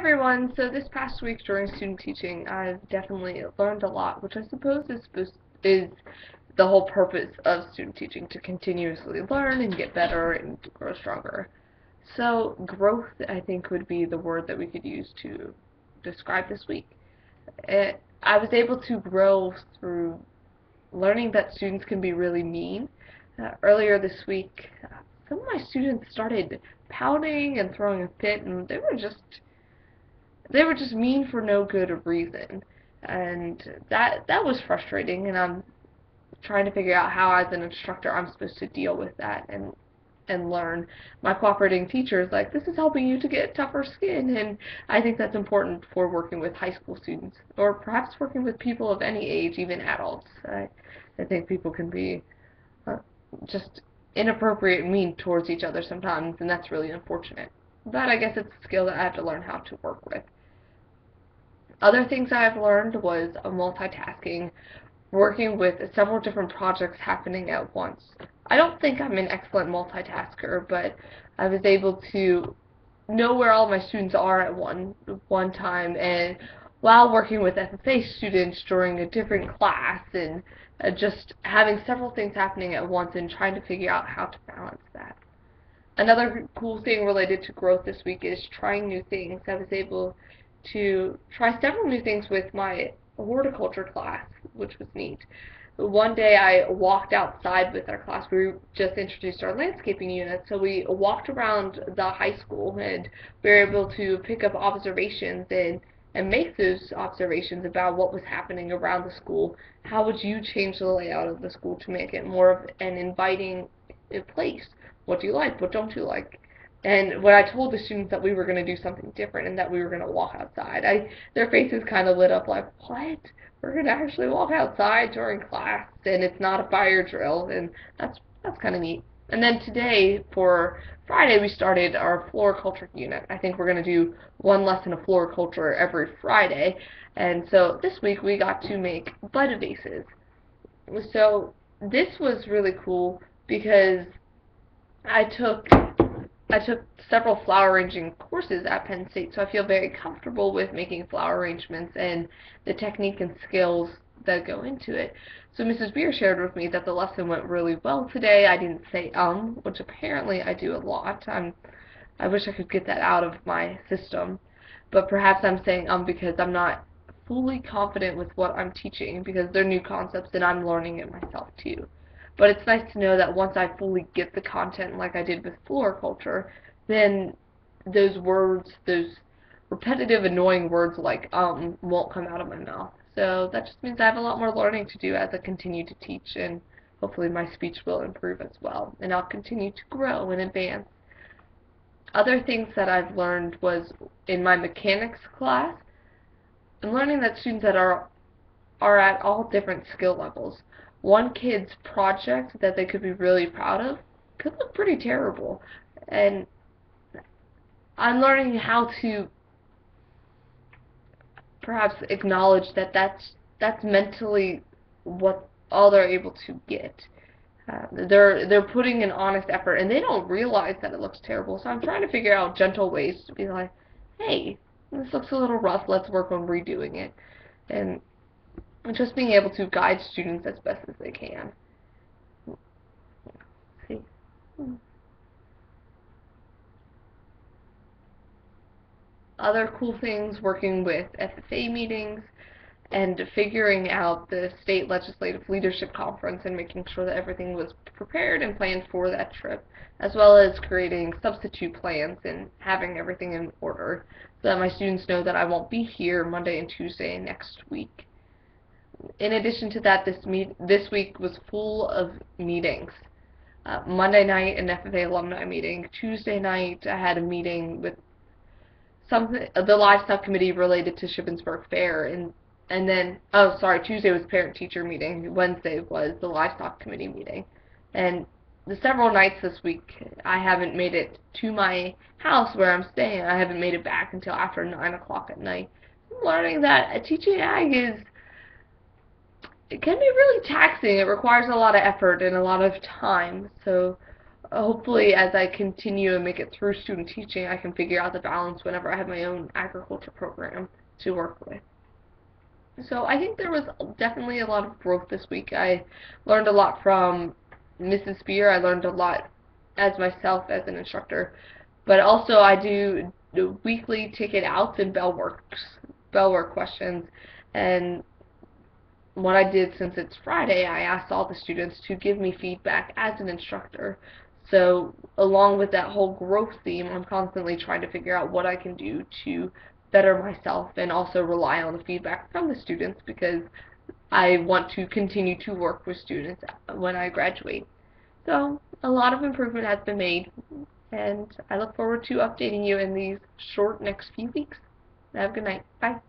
everyone. So this past week during student teaching, I've definitely learned a lot, which I suppose is the whole purpose of student teaching, to continuously learn and get better and grow stronger. So growth, I think, would be the word that we could use to describe this week. I was able to grow through learning that students can be really mean. Earlier this week, some of my students started pouting and throwing a fit, and they were just mean for no good reason, and that was frustrating. And I'm trying to figure out how, as an instructor, I'm supposed to deal with that and learn. My cooperating teacher is like, this is helping you to get tougher skin, and I think that's important for working with high school students, or perhaps working with people of any age, even adults. I think people can be just inappropriate and mean towards each other sometimes, and that's really unfortunate. But I guess it's a skill that I have to learn how to work with. Other things I've learned was multitasking, working with several different projects happening at once. I don't think I'm an excellent multitasker, but I was able to know where all my students are at one time, and while working with FFA students during a different class, and just having several things happening at once and trying to figure out how to balance that. Another cool thing related to growth this week is trying new things. I was able to try several new things with my horticulture class, which was neat. One day I walked outside with our class. We just introduced our landscaping unit, so we walked around the high school, and we were able to pick up observations and make those observations about what was happening around the school. How would you change the layout of the school to make it more of an inviting place? What do you like? What don't you like? And when I told the students that we were going to do something different and that we were going to walk outside, their faces kind of lit up like, what? We're going to actually walk outside during class, and it's not a fire drill, and that's kind of neat. And then today, for Friday, we started our floriculture unit. I think we're going to do one lesson of floriculture every Friday, and so this week we got to make bud vases. So this was really cool because I took several flower arranging courses at Penn State, so I feel very comfortable with making flower arrangements and the technique and skills that go into it. So Mrs. Beer shared with me that the lesson went really well today. I didn't say which apparently I do a lot. I wish I could get that out of my system, but perhaps I'm saying because I'm not fully confident with what I'm teaching, because they're new concepts and I'm learning it myself too. But it's nice to know that once I fully get the content, like I did with floriculture, then those words, those repetitive, annoying words like won't come out of my mouth. So that just means I have a lot more learning to do as I continue to teach, and hopefully my speech will improve as well, and I'll continue to grow and advance. Other things that I've learned was in my mechanics class. I'm learning that students that are at all different skill levels. One kid's project that they could be really proud of could look pretty terrible, and I'm learning how to perhaps acknowledge that that's mentally what all they're able to get. They're putting an honest effort, and they don't realize that it looks terrible. So I'm trying to figure out gentle ways to be like, hey, this looks a little rough, let's work on redoing it. And just being able to guide students as best as they can. Let's see. Other cool things, working with FFA meetings and figuring out the state legislative leadership conference and making sure that everything was prepared and planned for that trip, as well as creating substitute plans and having everything in order so that my students know that I won't be here Monday and Tuesday next week. In addition to that, this week was full of meetings. Monday night, an FFA alumni meeting. Tuesday night, I had a meeting with the livestock committee related to Shippensburg Fair, and then Tuesday was parent-teacher meeting. Wednesday was the livestock committee meeting, and the several nights this week I haven't made it to my house where I'm staying. I haven't made it back until after 9 o'clock at night. I'm learning that teaching ag it can be really taxing. It requires a lot of effort and a lot of time. So hopefully as I continue and make it through student teaching, I can figure out the balance whenever I have my own agriculture program to work with. So I think there was definitely a lot of growth this week. I learned a lot from Mrs. Spear. I learned a lot as myself as an instructor. But also I do the weekly ticket outs and bell work questions. And what I did, since it's Friday, I asked all the students to give me feedback as an instructor. So along with that whole growth theme, I'm constantly trying to figure out what I can do to better myself and also rely on the feedback from the students, because I want to continue to work with students when I graduate. So a lot of improvement has been made, and I look forward to updating you in these short next few weeks. Have a good night. Bye.